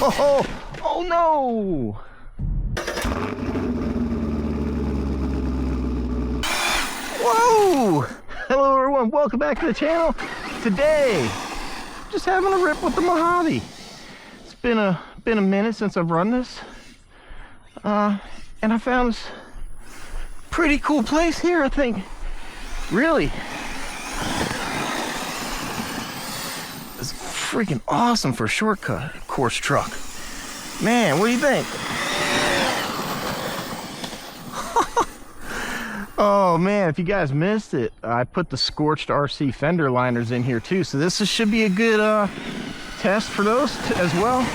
Oh, oh no! Whoa! Hello everyone, welcome back to the channel. Today, just having a rip with the Mojave. It's been a minute since I've run this. And I found this pretty cool place here, I think. Really. It's freaking awesome for a shortcut course truck. Man, what do you think? Oh man, if you guys missed it, I put the scorched RC fender liners in here too, so this should be a good test for those as well.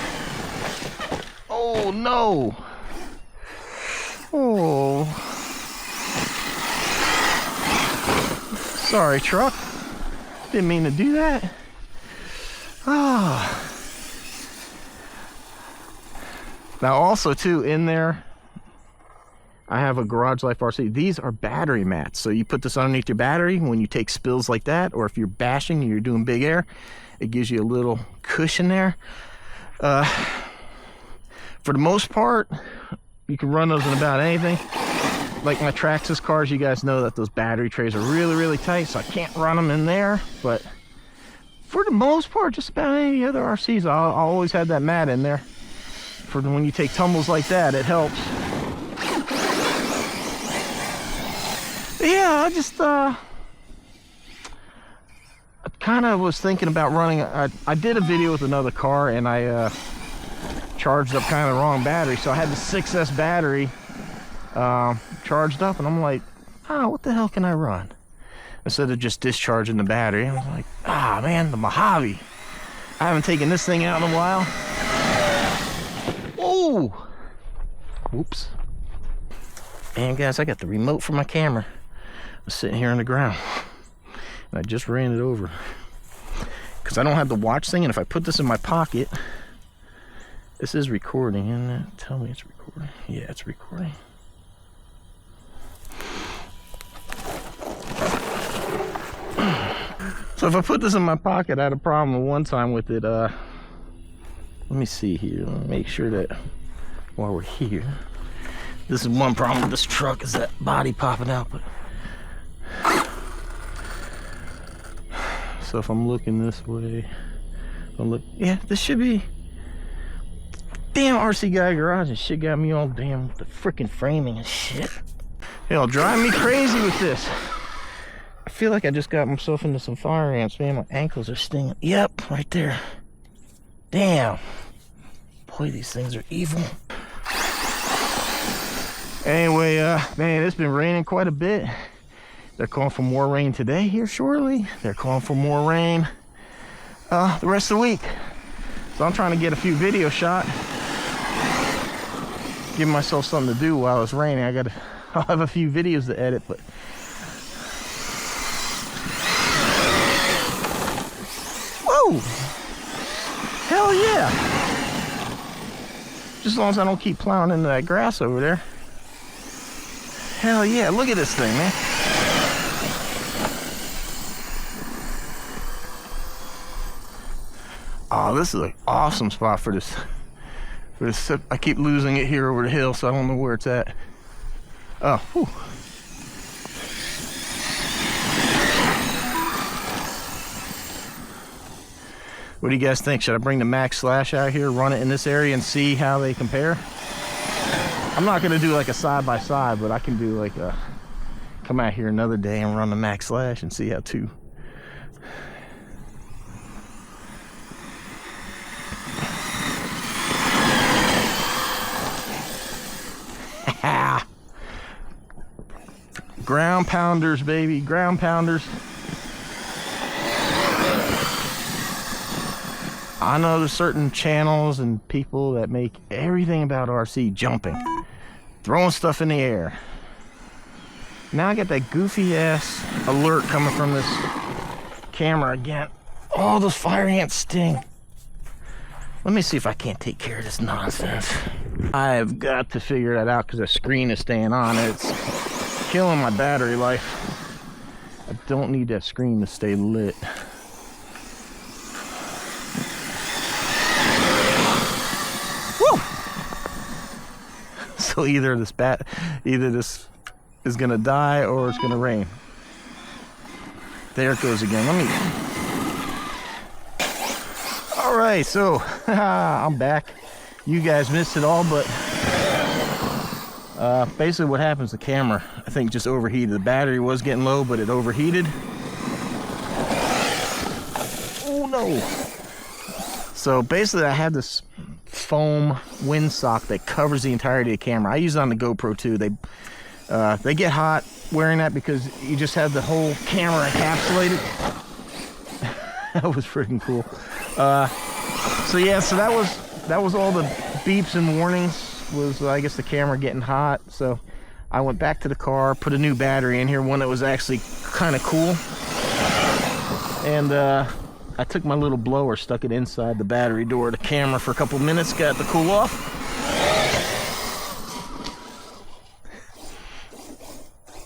Oh no! Oh, sorry truck, didn't mean to do that. Ah. Now also too, in there I have a Garage Life RC. These are battery mats, so you put this underneath your battery when you take spills like that, or if you're bashing and you're doing big air, it gives you a little cushion there. For the most part, you can run those in about anything. Like my Traxxas cars, you guys know that those battery trays are really tight, so I can't run them in there. But for the most part, just about any other RCs, I'll always have that mat in there. For when you take tumbles like that, it helps. Yeah, I just kind of was thinking about running. I did a video with another car and I charged up kind of the wrong battery, so I had the 6S battery charged up, and I'm like, oh, what the hell can I run instead of just discharging the battery? I was like, ah man, the Mojave, I haven't taken this thing out in a while. Oh, whoops. And guys, I got the remote for my camera sitting here on the ground, and I just ran it over because I don't have the watch thing, and if I put this in my pocket, this is recording, isn't it? Tell me it's recording. Yeah, it's recording. So if I put this in my pocket, I had a problem one time with it. Let me see here. Let me make sure that while we're here, this is one problem with this truck, is that body popping out. But so if I'm looking this way, yeah, this should be. Damn RC Guy Garage and shit got me all damn with the freaking framing and shit. It'll drive me crazy with this. I feel like I just got myself into some fire ants, man. My ankles are stinging. Yep, right there. Damn. Boy, these things are evil. Anyway, man, it's been raining quite a bit. They're calling for more rain today here shortly. They're calling for more rain the rest of the week. So I'm trying to get a few videos shot. Give myself something to do while it's raining. I'll have a few videos to edit, but whoa! Hell yeah! Just as long as I don't keep plowing into that grass over there. Hell yeah, look at this thing, man. Oh, this is an awesome spot for this. I keep losing it here over the hill, so I don't know where it's at. Oh, whew. What do you guys think? Should I bring the Max Slash out here, run it in this area, and see how they compare? I'm not gonna do like a side-by-side, but I can do like a come out here another day and run the Max Slash and see how two. Ground pounders, baby, ground pounders. I know there's certain channels and people that make everything about RC jumping, throwing stuff in the air. Now I got that goofy ass alert coming from this camera again. Oh, those fire ants sting. Let me see if I can't take care of this nonsense. I've got to figure that out because the screen is staying on. It's killing my battery life. I don't need that screen to stay lit. So either this is gonna die or it's gonna rain. There it goes again. Let me. All right, so I'm back. You guys missed it all, but basically what happens, the camera, I think, just overheated. The battery was getting low, but it overheated. Oh no. So basically I had this foam windsock that covers the entirety of the camera. I use it on the GoPro too. They get hot wearing that because you just have the whole camera encapsulated. That was freaking cool. So yeah, so that was all the beeps and warnings, was I guess the camera getting hot. So I went back to the car, put a new battery in here, one that was actually kind of cool, and I took my little blower, stuck it inside the battery door of the camera for a couple minutes, got it to cool off.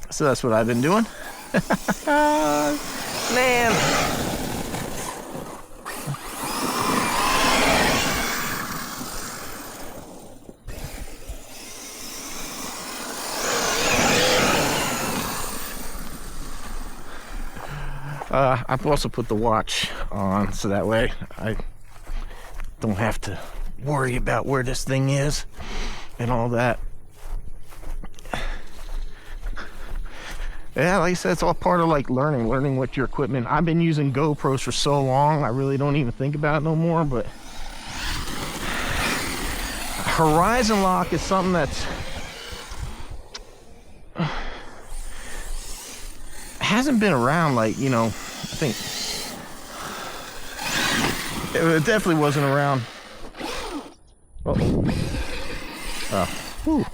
So that's what I've been doing. Man. I've also put the watch on, so that way I don't have to worry about where this thing is and all that. Yeah, like I said, it's all part of like learning what your equipment. I've been using GoPros for so long, I really don't even think about it no more. But horizon lock is something that's hasn't been around, like, you know, I think it definitely wasn't around. Uh-oh. Oh. Whew.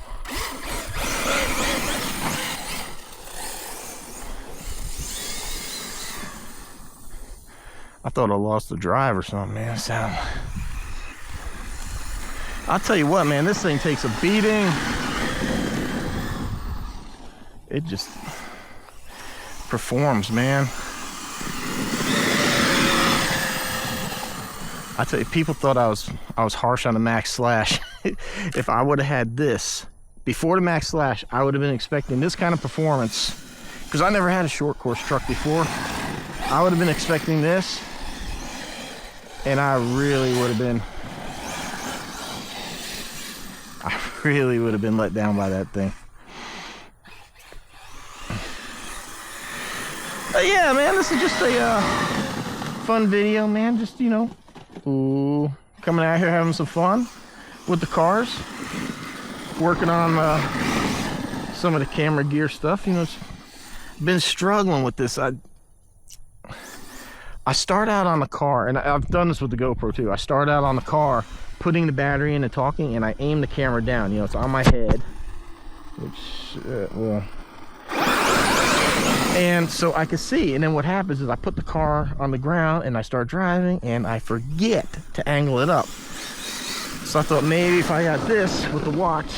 I thought I lost the drive or something, man. I'll tell you what, man, this thing takes a beating. It just performs, man. I tell you, people thought I was harsh on the Max Slash. If I would have had this before the Max Slash, I would have been expecting this kind of performance, because I never had a short course truck before. I would have been expecting this, and I really would have been let down by that thing. Yeah, man, this is just a fun video, man. Just, you know, coming out here having some fun with the cars, working on some of the camera gear stuff. You know, been struggling with this. I start out on the car, and I've done this with the GoPro too. I start out on the car, putting the battery in and talking, and I aim the camera down. You know, it's on my head, which well. And so I can see, and then what happens is I put the car on the ground and I start driving and I forget to angle it up. So I thought maybe if I got this with the watch,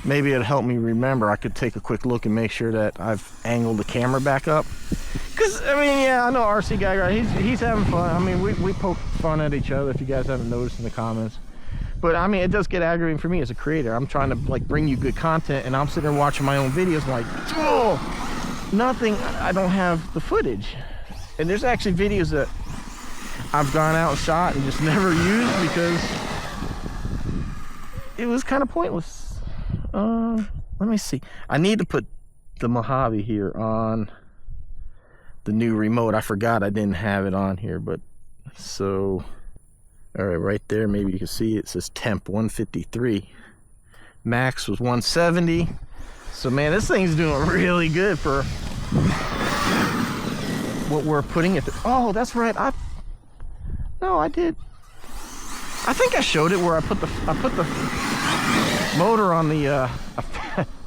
maybe it'd help me remember. I could take a quick look and make sure that I've angled the camera back up. Because, I mean, yeah, I know RC guy, he's having fun. I mean, we poke fun at each other, if you guys haven't noticed in the comments. But I mean, it does get aggravating for me as a creator. I'm trying to like bring you good content, and I'm sitting there watching my own videos like, oh, nothing, I don't have the footage. And there's actually videos that I've gone out and shot and just never used because it was kind of pointless. Let me see. I need to put the Mojave here on the new remote. I forgot I didn't have it on here, but so... All right, right there, maybe you can see it says temp 153. Max was 170. So man, this thing's doing really good for what we're putting it. Oh, that's right. No, I did. I think I showed it where I put the motor on the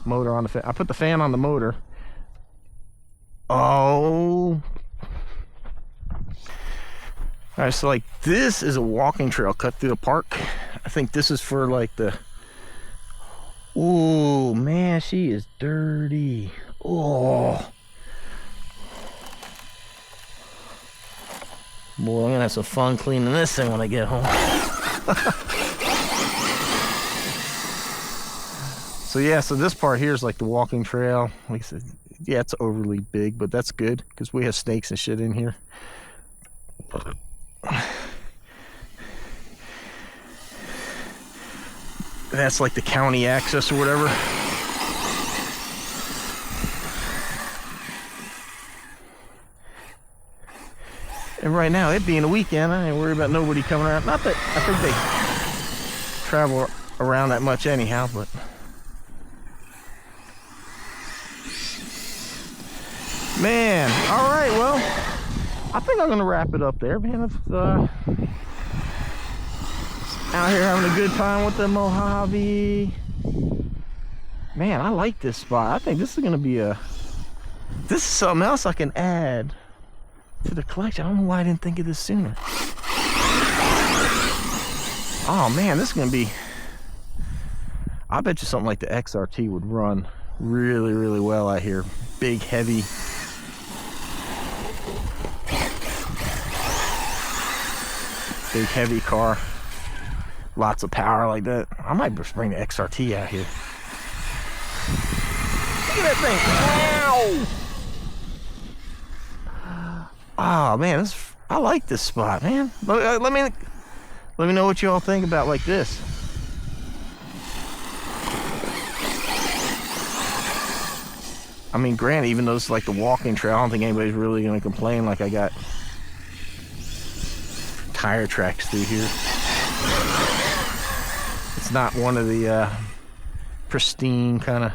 motor on the fan. I put the fan on the motor. Oh. All right, so like this is a walking trail cut through the park. I think this is for like the... Oh man, she is dirty. Oh. Boy, I'm gonna have some fun cleaning this thing when I get home. So yeah, so this part here is like the walking trail. Like I said, yeah, it's overly big, but that's good because we have snakes and shit in here. That's like the county access or whatever. And right now, it being a weekend, I ain't worried about nobody coming around. Not that I think they travel around that much anyhow, but man, all right, well, I think I'm gonna wrap it up there, man. It's out here having a good time with the Mojave. Man, I like this spot. I think this is gonna be this is something else I can add to the collection. I don't know why I didn't think of this sooner. Oh man, this is gonna be, I bet you something like the XRT would run really, really well out here. Big, heavy. Big, heavy car. Lots of power like that. I might just bring the XRT out here. Look at that thing. Wow. Oh man, I like this spot, man. Let me know what you all think about like this. I mean, granted, even though it's like the walking trail, I don't think anybody's really gonna complain. Like I got tire tracks through here. It's not one of the pristine kind of.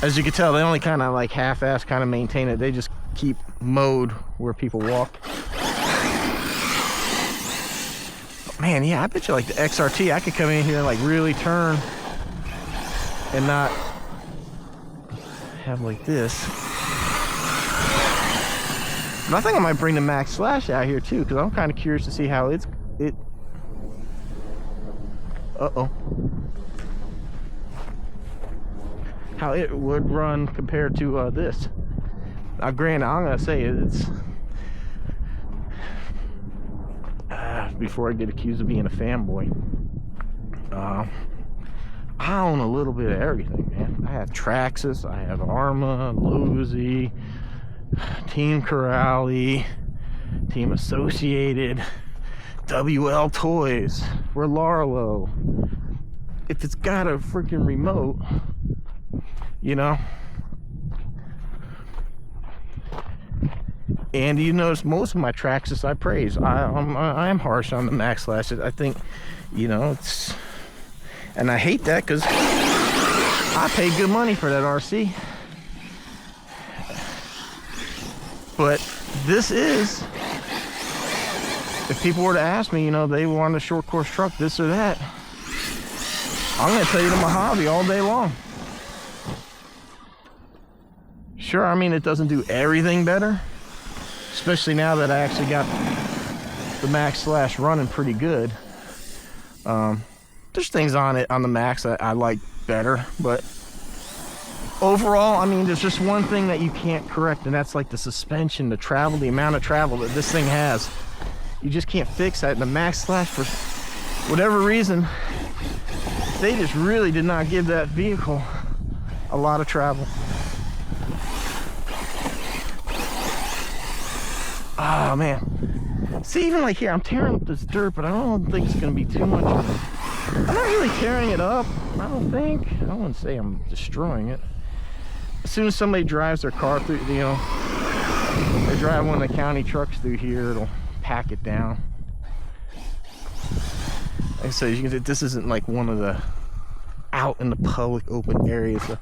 As you can tell, they only kind of like half-ass kind of maintain it. They just keep mode where people walk. But man, yeah, I bet you like the XRT, I could come in here and like really turn and not have like this. But I think I might bring the Max Slash out here too, because I'm kind of curious to see how it how it would run compared to this. Now granted, I'm gonna say it's before I get accused of being a fanboy, I own a little bit of everything, man. I have Traxxas, I have Arma, Losi, Team Corrali, Team Associated, WL Toys, Relarlo. If it's got a freaking remote, you know. And you notice most of my Traxxas I praise. I am harsh on the Max Slash. I think, you know, it's, and I hate that because I paid good money for that RC. But this is, if people were to ask me, you know, they want a short course truck, this or that, I'm going to tell you the Mojave all day long. Sure, I mean, it doesn't do everything better, especially now that I actually got the Max Slash running pretty good. There's things on it, on the Max, that I like better, but overall, I mean, there's just one thing that you can't correct, and that's like the suspension, the travel, the amount of travel that this thing has. You just can't fix that. And the Max Slash, for whatever reason, they just really did not give that vehicle a lot of travel. Oh man, see, even like here, I'm tearing up this dirt, but I don't think it's gonna be too much. I'm not really tearing it up, I don't think. I wouldn't say I'm destroying it. As soon as somebody drives their car through, you know, they drive one of the county trucks through here, it'll pack it down. Like I said, you can see, this isn't like one of the out in the public open areas. So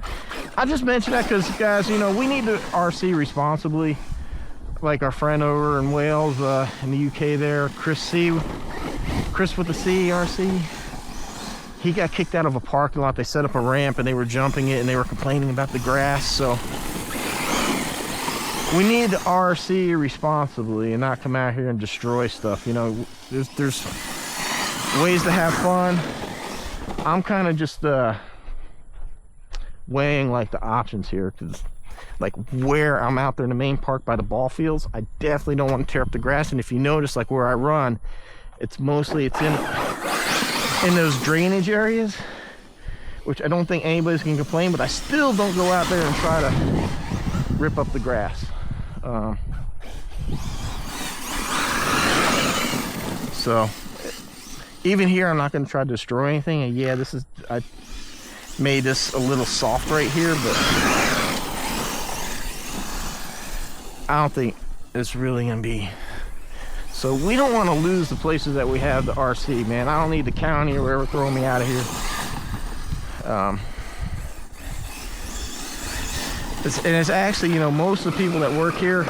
I just mentioned that because, guys, you know, we need to RC responsibly. Like our friend over in Wales, in the UK there, Chris with the C, RC. He got kicked out of a parking lot. They set up a ramp and they were jumping it and they were complaining about the grass. So we need to RC responsibly and not come out here and destroy stuff. You know, there's ways to have fun. I'm kind of just weighing like the options here, because like where I'm out there in the main park by the ball fields, I definitely don't want to tear up the grass. And if you notice, like where I run, it's in those drainage areas. which I don't think anybody's gonna complain, but I still don't go out there and try to rip up the grass. So even here, I'm not gonna try to destroy anything. And yeah, this is, I made this a little soft right here, but I don't think it's really gonna be. So we don't want to lose the places that we have the RC, man. I don't need the county or wherever throwing me out of here. And it's actually, you know, most of the people that work here,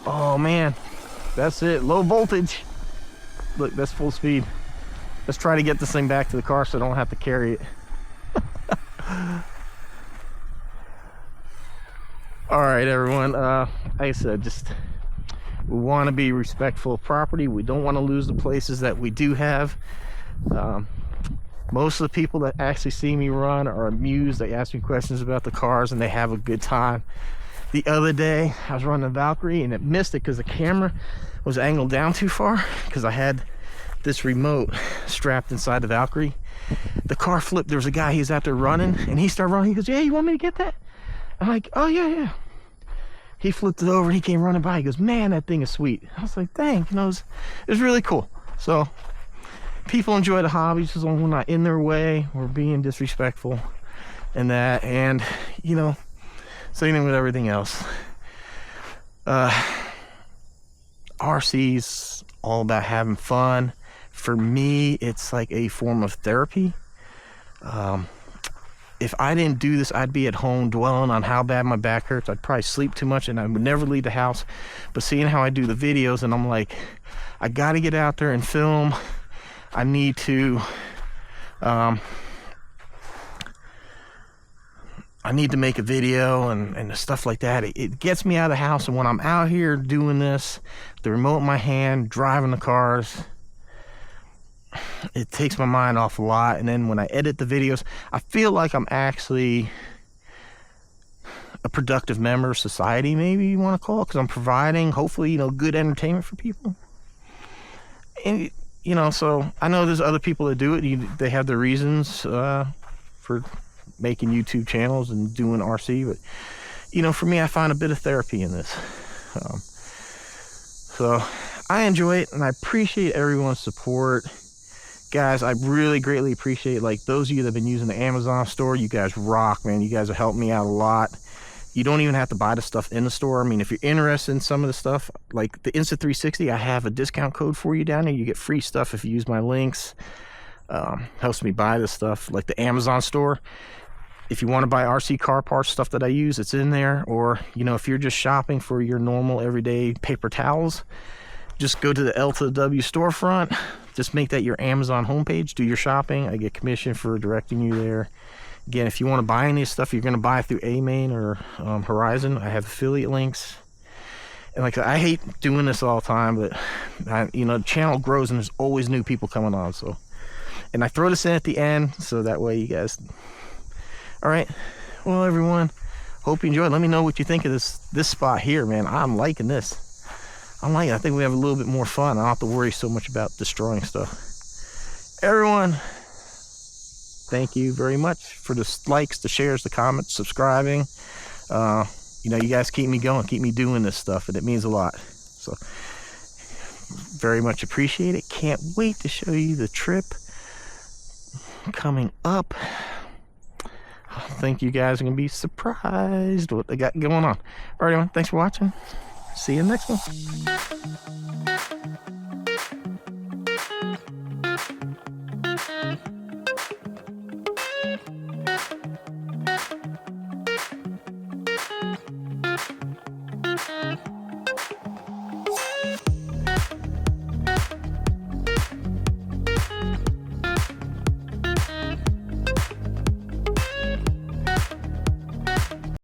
oh man, that's it, low voltage. Look, that's full speed. Let's try to get this thing back to the car so I don't have to carry it. All right, everyone, like I said, just we want to be respectful of property. We don't want to lose the places that we do have. Most of the people that actually see me run are amused. They ask me questions about the cars and they have a good time. The other day I was running a Valkyrie and it missed it because the camera was angled down too far, because I had this remote strapped inside the Valkyrie. The car flipped. There was a guy, he's out there running, and he started running. He goes, "Yeah, you want me to get that?" I'm like, "Oh yeah." He flipped it over and he came running by. He goes, "Man, that thing is sweet." I was like, "Thank," you know, it was really cool. So people enjoy the hobbies as long as we're not in their way, we're being disrespectful and that, and you know, same thing with everything else. RC's all about having fun. For me, it's like a form of therapy. If I didn't do this, I'd be at home dwelling on how bad my back hurts. I'd probably sleep too much and I would never leave the house. But seeing how I do the videos, and I'm like, I gotta get out there and film. I need to make a video and stuff like that. It gets me out of the house, and when I'm out here doing this, the remote in my hand, driving the cars, it takes my mind off a lot. And then when I edit the videos, I feel like I'm actually a productive member of society, maybe you want to call it, because I'm providing, hopefully, you know, good entertainment for people. And you know, so I know there's other people that do it. They have their reasons for making YouTube channels and doing RC, but you know, for me, I find a bit of therapy in this. So I enjoy it, and I appreciate everyone's support, guys. I really greatly appreciate, like, those of you that have been using the Amazon store. You guys rock, man. You guys have helped me out a lot. You don't even have to buy the stuff in the store. I mean, if you're interested in some of the stuff, like the Insta360, I have a discount code for you down there. You get free stuff if you use my links. Helps me buy this stuff. Like the Amazon store, if you want to buy RC car parts, stuff that I use, it's in there. Or, you know, if you're just shopping for your normal everyday paper towels, just go to the L to the W storefront. Just make that your Amazon homepage. Do your shopping. I get commission for directing you there. Again, if you want to buy any stuff you're going to buy through AMAIN or Horizon, I have affiliate links. And like I hate doing this all the time, but you know, the channel grows and there's always new people coming on. So, and I throw this in at the end so that way you guys. All right, well, everyone, hope you enjoyed. Let me know what you think of this spot here, man. I'm liking this. I'm liking it. I think we have a little bit more fun. I don't have to worry so much about destroying stuff. Everyone, thank you very much for the likes, the shares, the comments, subscribing. You know, you guys keep me going, keep me doing this stuff, and it means a lot. So very much appreciate it. Can't wait to show you the trip coming up. I think you guys are gonna be surprised what they got going on. All right, everyone, thanks for watching. See you in the next one.